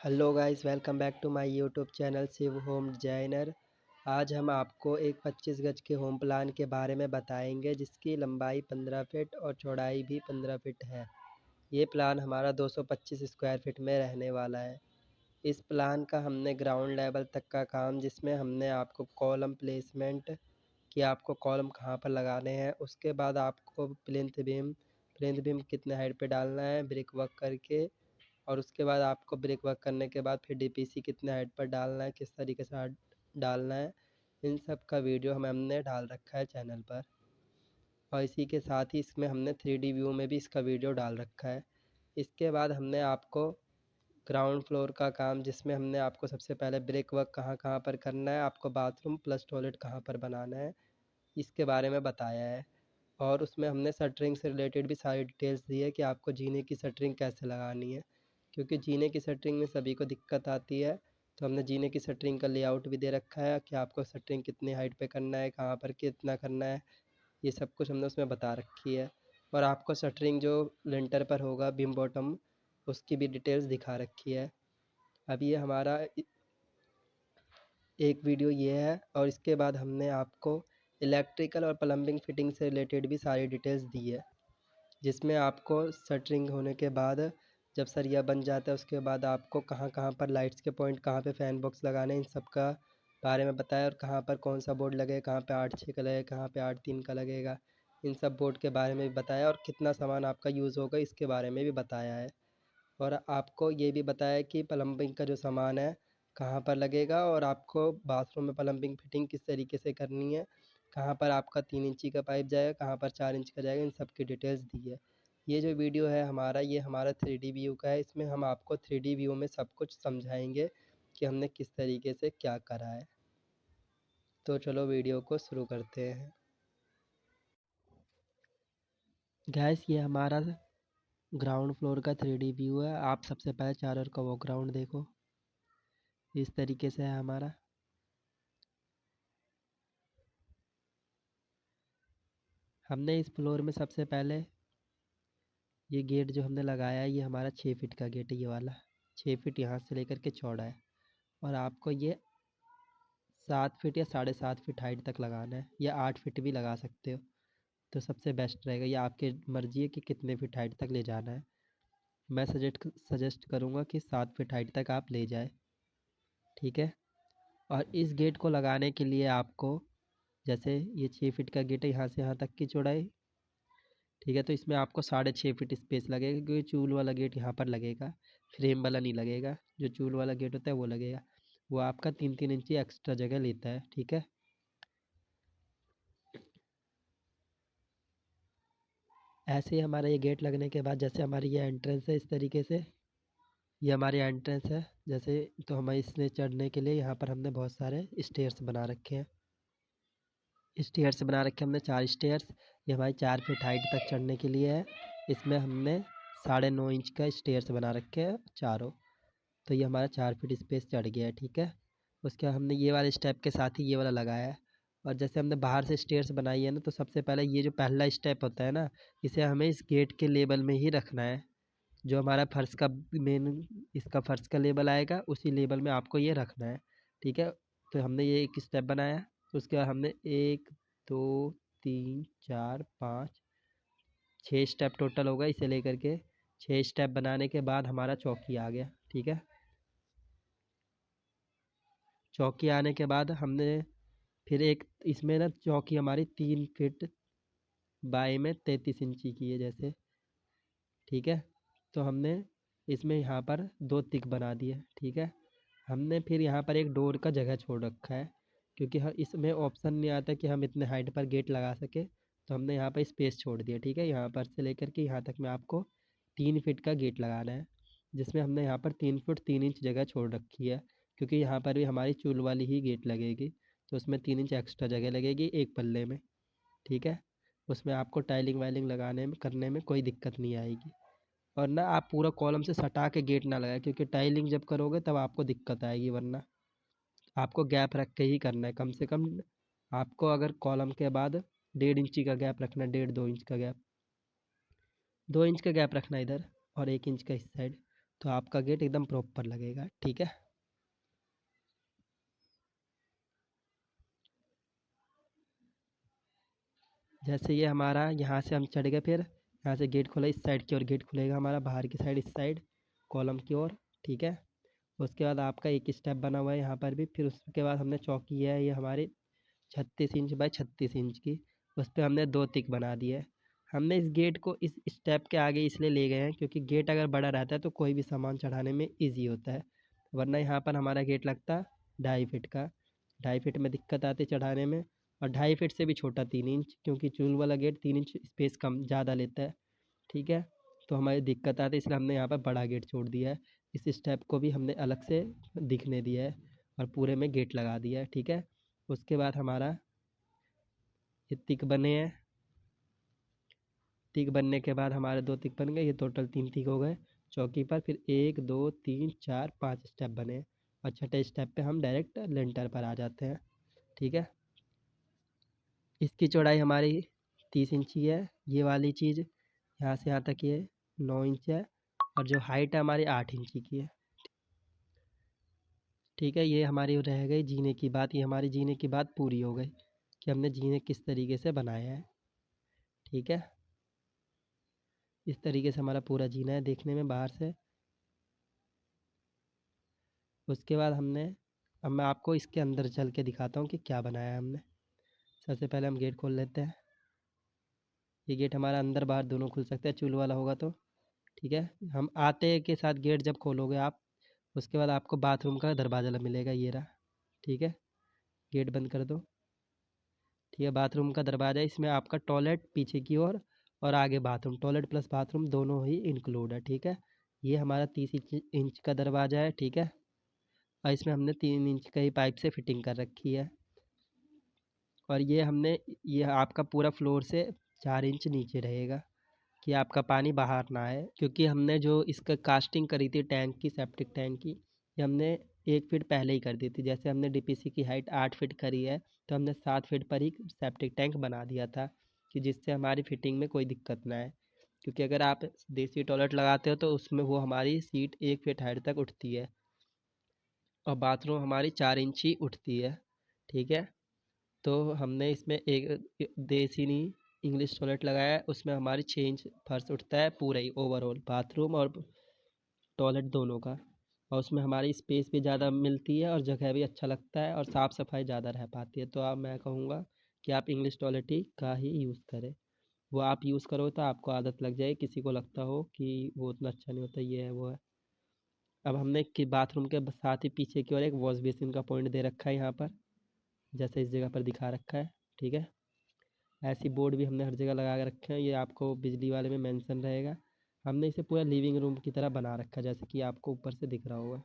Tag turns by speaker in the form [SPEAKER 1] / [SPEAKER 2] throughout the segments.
[SPEAKER 1] Hello guys, welcome back to my YouTube channel Shiv home designer. आज हम आपको एक 25 गज के होम प्लान के बारे में बताएंगे जिसकी लंबाई 15 फीट और चौड़ाई भी 15 फीट है। ये प्लान हमारा 225 स्क्वायर फीट में रहने वाला है। इस प्लान का हमने ग्राउंड लेवल तक का काम, जिसमें हमने आपको कॉलम प्लेसमेंट कि आपको कॉलम कहाँ पर लगाने हैं, उसके बाद आपको प्लिंथ बीम कितने हाइट पे डालना है ब्रिक वर्क करके, और उसके बाद आपको ब्रिक वर्क करने के बाद फिर डीपीसी कितने हाइट पर डालना है, किस तरीके से डालना है, इन सब का वीडियो हमने डाल रखा है चैनल पर। और इसी के साथ ही इसमें हमने 3D व्यू में भी इसका वीडियो डाल रखा है। इसके बाद हमने आपको ग्राउंड फ्लोर का काम, जिसमें हमने आपको सबसे पहले ब्रिक वर्क कहाँ कहाँ पर करना है, आपको बाथरूम प्लस टॉयलेट कहाँ पर बनाना है, इसके बारे में बताया है। और उसमें हमने शटरिंग से रिलेटेड भी सारी डिटेल्स दी है कि आपको जीने की शटरिंग कैसे लगानी है, क्योंकि जीने की शटरिंग में सभी को दिक्कत आती है। तो हमने जीने की शटरिंग का लेआउट भी दे रखा है कि आपको शटरिंग कितनी हाइट पे करना है, कहाँ पर कितना करना है, ये सब कुछ हमने उसमें बता रखी है। और आपको शटरिंग जो लिंटर पर होगा बीम बॉटम, उसकी भी डिटेल्स दिखा रखी है। अब ये हमारा एक वीडियो ये है, और इसके बाद हमने आपको इलेक्ट्रिकल और प्लम्बिंग फिटिंग से रिलेटेड भी सारी डिटेल्स दी है, जिसमें आपको शटरिंग होने के बाद जब सरिया बन जाता है उसके बाद आपको कहाँ कहाँ पर लाइट्स के पॉइंट, कहाँ पे फ़ैन बॉक्स लगाने, इन सब का बारे में बताया। और कहाँ पर कौन सा बोर्ड लगेगा, कहाँ पे 8-6 का लगेगा, कहाँ पे 8-3 का लगेगा, इन सब बोर्ड के बारे में भी बताया। और कितना सामान आपका यूज़ होगा इसके बारे में भी बताया है। और आपको ये भी बताया कि प्लम्बिंग का जो सामान है कहाँ पर लगेगा, और आपको बाथरूम में प्लम्बिंग फिटिंग किस तरीके से करनी है, कहाँ पर आपका 3 इंची का पाइप जाएगा, कहाँ पर 4 इंच का जाएगा, इन सब की डिटेल्स दी है। ये जो वीडियो है हमारा, ये हमारा 3D व्यू का है। इसमें हम आपको 3D व्यू में सब कुछ समझाएंगे कि हमने किस तरीके से क्या करा है। तो चलो वीडियो को शुरू करते हैं। गैस, ये हमारा ग्राउंड फ्लोर का 3D व्यू है। आप सबसे पहले चारों का वो ग्राउंड देखो, इस तरीके से है हमारा। हमने इस फ्लोर में सबसे पहले ये गेट जो हमने लगाया है, ये हमारा 6 फीट का गेट है। ये वाला 6 फीट यहाँ से लेकर के चौड़ा है, और आपको ये 7 फीट या 7.5 फीट हाइट तक लगाना है, या 8 फीट भी लगा सकते हो तो सबसे बेस्ट रहेगा। ये आपकी मर्जी है कि कितने फीट हाइट तक ले जाना है। मैं सजेस्ट करूँगा कि 7 फीट हाइट तक आप ले जाए, ठीक है। और इस गेट को लगाने के लिए आपको, जैसे ये 6 फीट का गेट है, यहाँ से यहाँ तक की चौड़ाई, ठीक है। तो इसमें आपको 6.5 फीट स्पेस लगेगा, क्योंकि चूल वाला गेट यहाँ पर लगेगा, फ्रेम वाला नहीं लगेगा। जो चूल वाला गेट होता है वो लगेगा, वो आपका 3-3 इंची एक्स्ट्रा जगह लेता है, ठीक है। ऐसे ही हमारा ये गेट लगने के बाद, जैसे हमारी ये एंट्रेंस है, इस तरीके से ये हमारी एंट्रेंस है जैसे। तो हमें इसमें चढ़ने के लिए यहाँ पर हमने बहुत सारे स्टेयर्स बना रखे हैं। स्टेयर्स बना रखे हमने 4 स्टेयर्स। ये हमारी 4 फीट हाइट तक चढ़ने के लिए है। इसमें हमने 9.5 इंच का स्टेयर्स बना रखे हैं चारों। तो ये हमारा 4 फीट स्पेस चढ़ गया है, ठीक है। उसके बाद हमने ये वाले स्टेप के साथ ही ये वाला लगाया है। और जैसे हमने बाहर से स्टेयर्स बनाई है ना, तो सबसे पहले ये जो पहला स्टेप होता है ना, इसे हमें इस गेट के लेवल में ही रखना है। जो हमारा फर्श का मेन, इसका फर्श का लेवल आएगा, उसी लेवल में आपको ये रखना है, ठीक है। तो हमने ये एक स्टेप बनाया। उसके बाद हमने 1 2 3 4 5 6 स्टेप टोटल होगा, इसे लेकर के 6 स्टेप बनाने के बाद हमारा चौकी आ गया, ठीक है। चौकी आने के बाद हमने फिर एक इसमें ना, चौकी हमारी 3 फीट बाई में 33 इंची की है जैसे, ठीक है। तो हमने इसमें यहाँ पर 2 तिक बना दिए, ठीक है। हमने फिर यहाँ पर एक डोर का जगह छोड़ रखा है, क्योंकि इसमें ऑप्शन नहीं आता कि हम इतने हाइट पर गेट लगा सके। तो हमने यहाँ पर स्पेस छोड़ दिया, ठीक है। यहाँ पर से लेकर के यहाँ तक में आपको 3 फीट का गेट लगाना है, जिसमें हमने यहाँ पर 3 फुट 3 इंच जगह छोड़ रखी है, क्योंकि यहाँ पर भी हमारी चूल वाली ही गेट लगेगी। तो उसमें 3 इंच एक्स्ट्रा जगह लगेगी एक पल्ले में, ठीक है। उसमें आपको टाइलिंग वाइलिंग लगाने में करने में कोई दिक्कत नहीं आएगी। और ना आप पूरा कॉलम से सटा के गेट ना लगाए, क्योंकि टाइलिंग जब करोगे तब आपको दिक्कत आएगी। वरना आपको गैप रख के ही करना है, कम से कम आपको अगर कॉलम के बाद 1.5 इंची का गैप रखना है, 1.5-2 इंच का गैप, 2 इंच का गैप रखना है इधर, और 1 इंच का इस साइड। तो आपका गेट एकदम प्रॉपर लगेगा। ठीक है, जैसे ये हमारा यहाँ से हम चढ़ गए, फिर यहाँ से गेट खोला, इस साइड की ओर गेट खुलेगा हमारा, बाहर की साइड, इस साइड कॉलम की ओर। ठीक है, उसके बाद आपका एक स्टेप बना हुआ है यहाँ पर भी। फिर उसके बाद हमने चौकी है ये हमारी 36 इंच बाय 36 इंच की, उस पर हमने 2 टिक बना दिए है। हमने इस गेट को इस स्टेप के आगे इसलिए ले गए हैं क्योंकि गेट अगर बड़ा रहता है तो कोई भी सामान चढ़ाने में ईजी होता है, वरना यहाँ पर हमारा गेट लगता 2.5 फीट का। 2.5 फीट में दिक्कत आती चढ़ाने में, और 2.5 फीट से भी छोटा 3 इंच, क्योंकि चूल वाला गेट 3 इंच स्पेस कम ज़्यादा लेता है। ठीक है, तो हमारी दिक्कत आती है, इसलिए हमने यहाँ पर बड़ा गेट छोड़ दिया है। इस स्टेप को भी हमने अलग से दिखने दिया है और पूरे में गेट लगा दिया है। ठीक है, उसके बाद हमारा ये तिक बने हैं। तिक बनने के बाद हमारे 2 तिक बन गए, ये टोटल 3 तिक हो गए चौकी पर। फिर 1 2 3 4 5 स्टेप बने, और छठे स्टेप पे हम डायरेक्ट लेंटर पर आ जाते हैं। ठीक है, इसकी चौड़ाई हमारी 30 इंच ही है। ये वाली चीज़ यहाँ से यहाँ तक ये 9 इंच है, और जो हाइट है हमारी 8 इंच की है। ठीक है, ये हमारी रह गई जीने की बात। ये हमारी जीने की बात पूरी हो गई कि हमने जीने किस तरीके से बनाया है। ठीक है, इस तरीके से हमारा पूरा जीना है देखने में बाहर से। उसके बाद हमने, अब मैं आपको इसके अंदर चल के दिखाता हूँ कि क्या बनाया है हमने। सबसे पहले हम गेट खोल लेते हैं। ये गेट हमारा अंदर बाहर दोनों खुल सकता है, चूल वाला होगा तो। ठीक है, हम आते के साथ गेट जब खोलोगे आप, उसके बाद आपको बाथरूम का दरवाज़ा मिलेगा, ये रहा। ठीक है, गेट बंद कर दो। ठीक है, बाथरूम का दरवाज़ा, इसमें आपका टॉयलेट पीछे की ओर और आगे बाथरूम, टॉयलेट प्लस बाथरूम दोनों ही इंक्लूड है। ठीक है, ये हमारा 30 इंच का दरवाज़ा है। ठीक है, और इसमें हमने 3 इंच का ही पाइप से फिटिंग कर रखी है। और ये हमने, ये आपका पूरा फ्लोर से 4 इंच नीचे रहेगा कि आपका पानी बाहर ना आए, क्योंकि हमने जो इसका कास्टिंग करी थी टैंक की, सेप्टिक टैंक की, ये हमने 1 फीट पहले ही कर दी थी। जैसे हमने डीपीसी की हाइट 8 फीट करी है, तो हमने 7 फीट पर ही सेप्टिक टैंक बना दिया था कि जिससे हमारी फिटिंग में कोई दिक्कत ना आए। क्योंकि अगर आप देसी टॉयलेट लगाते हो तो उसमें वो हमारी सीट 1 फीट हाइट तक उठती है, और बाथरूम हमारी 4 इंच ही उठती है। ठीक है, तो हमने इसमें एक देसी नहीं, इंग्लिश टॉयलेट लगाया है, उसमें हमारी 6 इंच फर्श उठता है पूरा ही ओवरऑल, बाथरूम और टॉयलेट दोनों का। और उसमें हमारी स्पेस भी ज़्यादा मिलती है और जगह भी अच्छा लगता है और साफ़ सफाई ज़्यादा रह पाती है। तो आप, मैं कहूँगा कि आप इंग्लिश टॉयलेट ही का ही यूज़ करें। वो आप यूज़ करो तो आपको आदत लग जाए, किसी को लगता हो कि वो उतना अच्छा नहीं होता, ये है वो है। अब हमने कि बाथरूम के साथ ही पीछे की ओर एक वॉश बेसिन का पॉइंट दे रखा है यहाँ पर, जैसे इस जगह पर दिखा रखा है। ठीक है, ऐसी बोर्ड भी हमने हर जगह लगा के रखे हैं, ये आपको बिजली वाले में मेंशन रहेगा। हमने इसे पूरा लिविंग रूम की तरह बना रखा है, जैसे कि आपको ऊपर से दिख रहा होगा।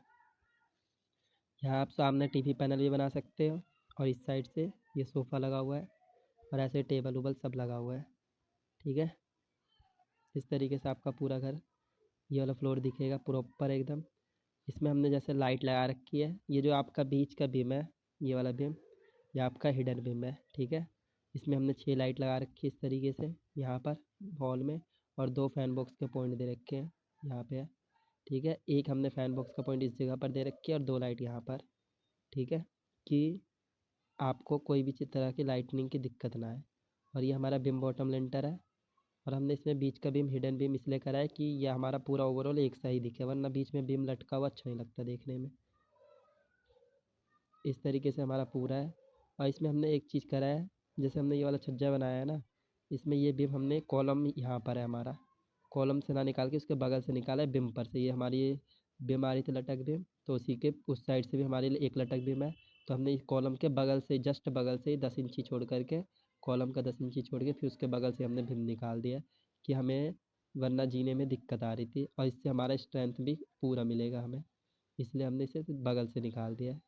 [SPEAKER 1] यहाँ आप सामने टीवी पैनल भी बना सकते हो, और इस साइड से ये सोफ़ा लगा हुआ है, और ऐसे टेबल उबल सब लगा हुआ है। ठीक है, इस तरीके से आपका पूरा घर, ये वाला फ्लोर दिखेगा प्रॉपर एकदम। इसमें हमने जैसे लाइट लगा रखी है, ये जो आपका बीच का बीम है, ये वाला बीम, ये आपका हिडन बीम है। ठीक है, इसमें हमने 6 लाइट लगा रखी है इस तरीके से यहाँ पर वॉल में, और 2 फैन बॉक्स के पॉइंट दे रखे हैं यहाँ पे है। ठीक है, एक हमने फैन बॉक्स का पॉइंट इस जगह पर दे रखी है और 2 लाइट यहाँ पर। ठीक है, कि आपको कोई भी तरह की लाइटनिंग की दिक्कत ना आए। और ये हमारा बीम बॉटम लेंटर है, और हमने इसमें बीच का बीम हिडन बीम इसलिए करा है कि यह हमारा पूरा ओवरऑल एक सा ही दिखे, वरना बीच में बीम लटका हुआ अच्छा नहीं लगता देखने में। इस तरीके से हमारा पूरा है। और इसमें हमने एक चीज़ करा है, जैसे हमने ये वाला छज्जा बनाया है ना, इसमें ये बीम हमने कॉलम यहाँ पर है हमारा, कॉलम से ना निकाल के उसके बगल से निकाला है बीम पर से। ये हमारी ये बीम आ रही थी लटक बीम, तो उसी के उस साइड से भी हमारे लिए एक लटक बीम है। तो हमने इस कॉलम के बगल से, जस्ट बगल से ही 10 इंची छोड़ करके, कॉलम का 10 इंची छोड़ के फिर उसके बगल से हमने बीम निकाल दिया, कि हमें वरना जीने में दिक्कत आ रही थी, और इससे हमारा स्ट्रेंथ भी पूरा मिलेगा हमें, इसलिए हमने इसे बगल से निकाल दिया है।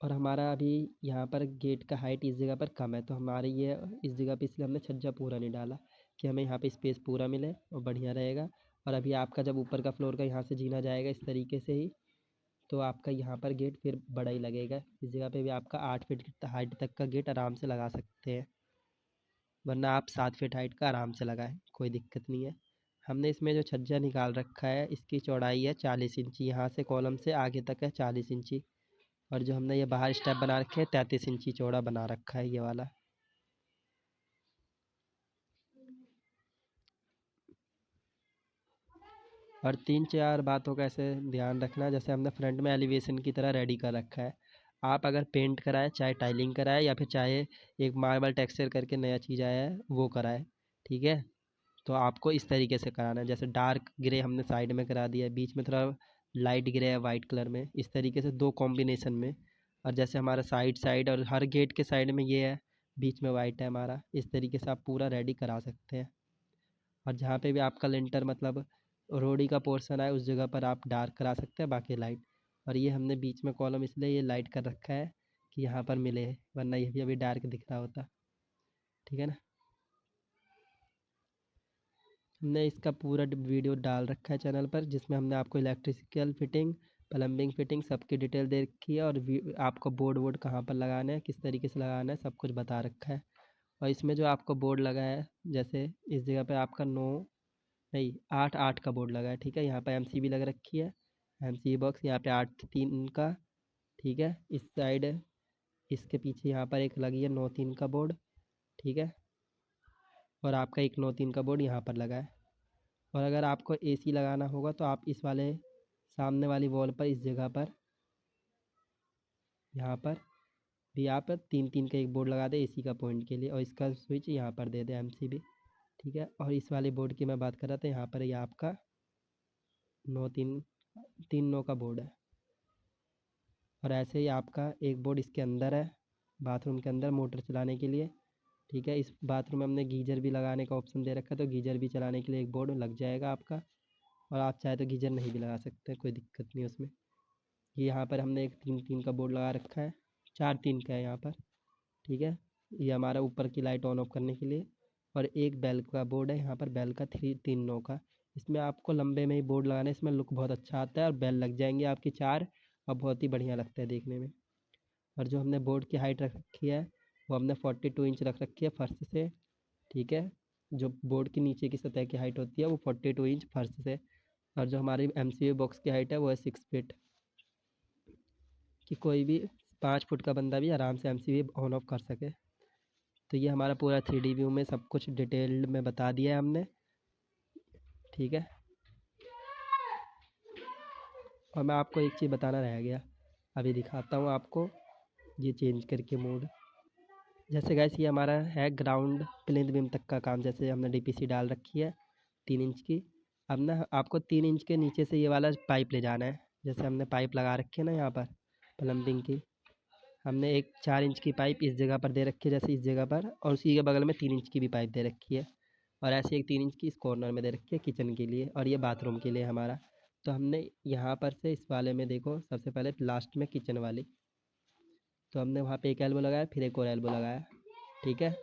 [SPEAKER 1] और हमारा अभी यहाँ पर गेट का हाइट इस जगह पर कम है, तो हमारी ये इस जगह पे इसलिए हमने छज्जा पूरा नहीं डाला, कि हमें यहाँ पे स्पेस पूरा मिले और बढ़िया रहेगा। और अभी आपका जब ऊपर का फ्लोर का यहाँ से जीना जाएगा इस तरीके से ही, तो आपका यहाँ पर गेट फिर बड़ा ही लगेगा। इस जगह पे भी आपका 8 फीट हाइट तक का गेट आराम से लगा सकते हैं, वरना आप 7 फीट हाइट का आराम से लगाएं, कोई दिक्कत नहीं है। हमने इसमें जो छज्जा निकाल रखा है इसकी चौड़ाई है 40 इंची, यहाँ से कॉलम से आगे तक है 40 इंची। और जो हमने ये बाहर स्टेप बना रखे हैं 33 इंची चौड़ा बना रखा है ये वाला। और 3-4 बातों का ऐसे ध्यान रखना, जैसे हमने फ्रंट में एलिवेशन की तरह रेडी कर रखा है। आप अगर पेंट कराए, चाहे टाइलिंग कराए या फिर चाहे एक मार्बल टेक्सचर करके नया चीज़ आया है वो कराए, ठीक है। तो आपको इस तरीके से कराना है, जैसे डार्क ग्रे हमने साइड में करा दिया है, बीच में थोड़ा लाइट ग्रे है वाइट कलर में, इस तरीके से 2 कॉम्बिनेशन में। और जैसे हमारा साइड साइड और हर गेट के साइड में ये है, बीच में वाइट है हमारा, इस तरीके से आप पूरा रेडी करा सकते हैं। और जहाँ पे भी आपका लिंटर मतलब रोडी का पोर्शन है उस जगह पर आप डार्क करा सकते हैं, बाकी लाइट। और ये हमने बीच में कॉलम इसलिए ये लाइट कर रखा है कि यहाँ पर मिले, वरना ये भी अभी डार्क दिख रहा होता, ठीक है ना। हमने इसका पूरा वीडियो डाल रखा है चैनल पर, जिसमें हमने आपको इलेक्ट्रिकल फिटिंग, प्लम्बिंग फिटिंग सबकी डिटेल दे रखी है। और आपको बोर्ड वोर्ड कहाँ पर लगाना है, किस तरीके से लगाना है, सब कुछ बता रखा है। और इसमें जो आपको बोर्ड लगा है, जैसे इस जगह पे आपका 9 नहीं 8-8 का बोर्ड लगा है, ठीक है। यहाँ पे एमसीबी लग रखी है, एमसीबी बॉक्स यहाँ पे 8-3 का, ठीक है। इस साइड इसके पीछे यहाँ पर एक लगी है 9-3 का बोर्ड, ठीक है। और आपका एक 9-3 का बोर्ड यहाँ पर लगा है। और अगर आपको एसी लगाना होगा तो आप इस वाले सामने वाली वॉल पर इस जगह पर यहाँ पर भी आप 3-3 का एक बोर्ड लगा दें एसी का पॉइंट के लिए, और इसका स्विच यहाँ पर दे दें एमसीबी, ठीक है। और इस वाले बोर्ड की मैं बात कर रहा था, यहाँ पर ये आपका 9-3 का बोर्ड है। और ऐसे ही आपका एक बोर्ड इसके अंदर है, बाथरूम के अंदर मोटर चलाने के लिए, ठीक है। इस बाथरूम में हमने गीजर भी लगाने का ऑप्शन दे रखा है, तो गीजर भी चलाने के लिए एक बोर्ड लग जाएगा आपका। और आप चाहे तो गीजर नहीं भी लगा सकते, कोई दिक्कत नहीं उसमें। ये यहाँ पर हमने एक 3-3 का बोर्ड लगा रखा है, 4-3 का है यहाँ पर, ठीक है। ये हमारा ऊपर की लाइट ऑन ऑफ करने के लिए। और एक बेल का बोर्ड है यहाँ पर, बेल का 3-3-9 का। इसमें आपको लंबे में ही बोर्ड लगाना है, इसमें लुक बहुत अच्छा आता है और बेल लग जाएंगे आपकी 4, और बहुत ही बढ़िया लगता है देखने में। और जो हमने बोर्ड की हाइट रख रखी है वो हमने 42 इंच रख रखी है फर्श से, ठीक है। जो बोर्ड की नीचे की सतह की हाइट होती है वो 42 इंच फर्श से। और जो हमारी एमसीबी बॉक्स की हाइट है वो है 6 फीट, कि कोई भी 5 फुट का बंदा भी आराम से एमसीबी ऑन ऑफ कर सके। तो ये हमारा पूरा 3D व्यू में सब कुछ डिटेल्ड में बता दिया है हमने, ठीक है। और मैं आपको एक चीज़ बताना रह गया, अभी दिखाता हूँ आपको, ये चेंज करके मोड। जैसे गैस ये हमारा है ग्राउंड प्लिंथ बीम तक का काम, जैसे हमने डीपीसी डाल रखी है 3 इंच की। अब ना आपको 3 इंच के नीचे से ये वाला पाइप ले जाना है, जैसे हमने पाइप लगा रखी है ना यहाँ पर प्लम्बिंग की। हमने एक 4 इंच की पाइप इस जगह पर दे रखी है, जैसे इस जगह पर, और उसी के बगल में 3 इंच की भी पाइप दे रखी है। और ऐसे एक 3 इंच की इस कॉर्नर में दे रखी है किचन के लिए, और ये बाथरूम के लिए हमारा। तो हमने यहाँ पर से इस वाले में देखो, सबसे पहले लास्ट में किचन वाली, तो हमने वहाँ पे एक एल्बो लगाया, फिर एक और एल्बो लगाया, ठीक है।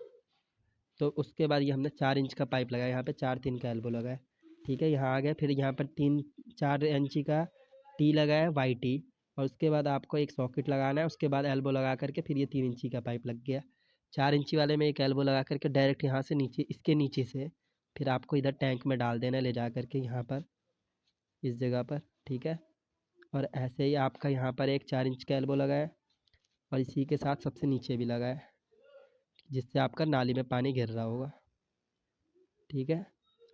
[SPEAKER 1] तो उसके बाद ये हमने 4 इंच का पाइप लगाया, यहाँ पे 4-3 का एल्बो लगाया, ठीक है। यहाँ आ गए, फिर यहाँ पर 3-4 इंची का टी लगाया वाई टी। और उसके बाद आपको एक सॉकेट लगाना है, उसके बाद एल्बो लगा करके फिर ये 3 इंची का पाइप लग गया। 4 इंची वाले में एक एल्बो लगा करके डायरेक्ट यहाँ से नीचे, इसके नीचे से फिर आपको इधर टैंक में डाल देना है ले जा करके यहाँ पर इस जगह पर, ठीक है। और ऐसे ही आपका यहाँ पर एक 4 इंच का एल्बो लगा है, और इसी के साथ सबसे नीचे भी लगा है, जिससे आपका नाली में पानी गिर रहा होगा, ठीक है।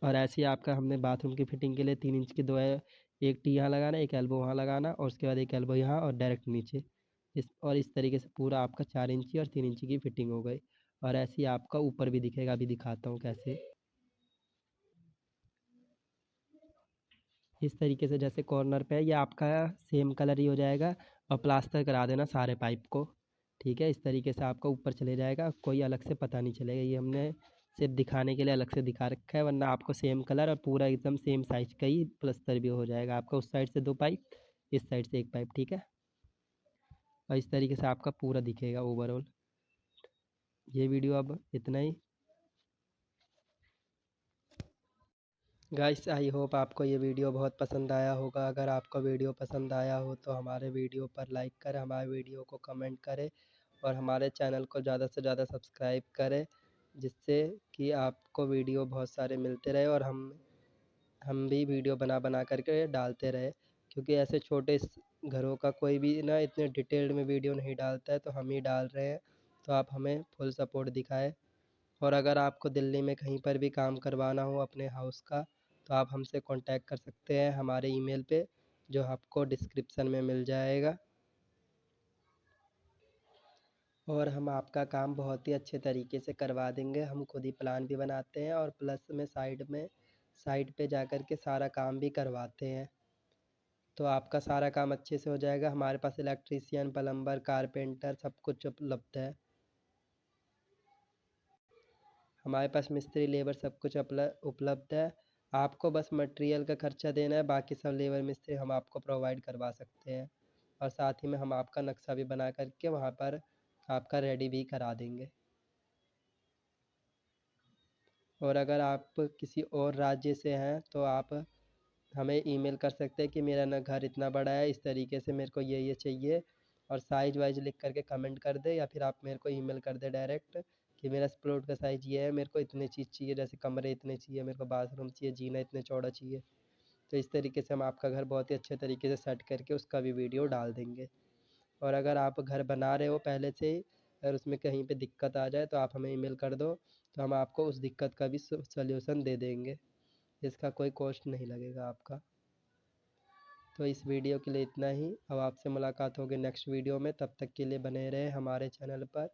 [SPEAKER 1] और ऐसे ही आपका हमने बाथरूम की फिटिंग के लिए 3 इंच की दो है, एक टी यहाँ लगाना, एक एल्बो वहाँ लगाना, और उसके बाद एक एल्बो यहाँ और डायरेक्ट नीचे। इस तरीके से पूरा आपका 4 इंची और 3 इंची की फिटिंग हो गई। और ऐसे ही आपका ऊपर भी दिखेगा, अभी दिखाता हूँ कैसे। इस तरीके से जैसे कॉर्नर पे है ये आपका सेम कलर ही हो जाएगा, और प्लास्टर करा देना सारे पाइप को, ठीक है। इस तरीके से आपका ऊपर चले जाएगा, कोई अलग से पता नहीं चलेगा। ये हमने सिर्फ दिखाने के लिए अलग से दिखा रखा है, वरना आपको सेम कलर और पूरा एकदम सेम साइज का ही प्लास्टर भी हो जाएगा आपका। उस साइड से 2 पाइप, इस साइड से एक पाइप, ठीक है। और इस तरीके से आपका पूरा दिखेगा ओवरऑल। ये वीडियो अब इतना ही। गाइस आई होप आपको ये वीडियो बहुत पसंद आया होगा। अगर आपको वीडियो पसंद आया हो तो हमारे वीडियो पर लाइक करें, हमारे वीडियो को कमेंट करें, और हमारे चैनल को ज़्यादा से ज़्यादा सब्सक्राइब करें, जिससे कि आपको वीडियो बहुत सारे मिलते रहे और हम हम भी वीडियो बना बना करके डालते रहे, क्योंकि ऐसे छोटे घरों का कोई भी ना इतने डिटेल्ड में वीडियो नहीं डालता है, तो हम ही डाल रहे हैं। तो आप हमें फुल सपोर्ट दिखाएं। और अगर आपको दिल्ली में कहीं पर भी काम करवाना हो अपने हाउस का, तो आप हमसे कांटेक्ट कर सकते हैं हमारे ईमेल पे, जो आपको डिस्क्रिप्शन में मिल जाएगा। और हम आपका काम बहुत ही अच्छे तरीके से करवा देंगे। हम खुद ही प्लान भी बनाते हैं और प्लस में साइट पे जा कर के सारा काम भी करवाते हैं। तो आपका सारा काम अच्छे से हो जाएगा। हमारे पास इलेक्ट्रीशियन, प्लम्बर, कारपेंटर सब कुछ उपलब्ध है। हमारे पास मिस्त्री, लेबर सब कुछ उपलब्ध है। आपको बस मटेरियल का खर्चा देना है, बाकी सब लेबर मिस्त्री हम आपको प्रोवाइड करवा सकते हैं। और साथ ही में हम आपका नक्शा भी बना करके वहाँ पर आपका रेडी भी करा देंगे। और अगर आप किसी और राज्य से हैं तो आप हमें ईमेल कर सकते हैं कि मेरा ना घर इतना बड़ा है, इस तरीके से मेरे को ये चाहिए, और साइज़ वाइज लिख करके कमेंट कर दे, या फिर आप मेरे को ईमेल कर दे डायरेक्ट कि मेरा प्लॉट का साइज़ ये है, मेरे को इतनी चीज़ चाहिए, जैसे कमरे इतने चाहिए, मेरे को बाथरूम चाहिए, जीना इतने चौड़ा चाहिए। तो इस तरीके से हम आपका घर बहुत ही अच्छे तरीके से सेट करके उसका भी वीडियो डाल देंगे। और अगर आप घर बना रहे हो पहले से ही, अगर उसमें कहीं पे दिक्कत आ जाए तो आप हमें ईमेल कर दो, तो हम आपको उस दिक्कत का भी सॉल्यूशन दे देंगे। इसका कोई कॉस्ट नहीं लगेगा आपका। तो इस वीडियो के लिए इतना ही। अब आपसे मुलाकात होगी नेक्स्ट वीडियो में, तब तक के लिए बने रहे हमारे चैनल पर।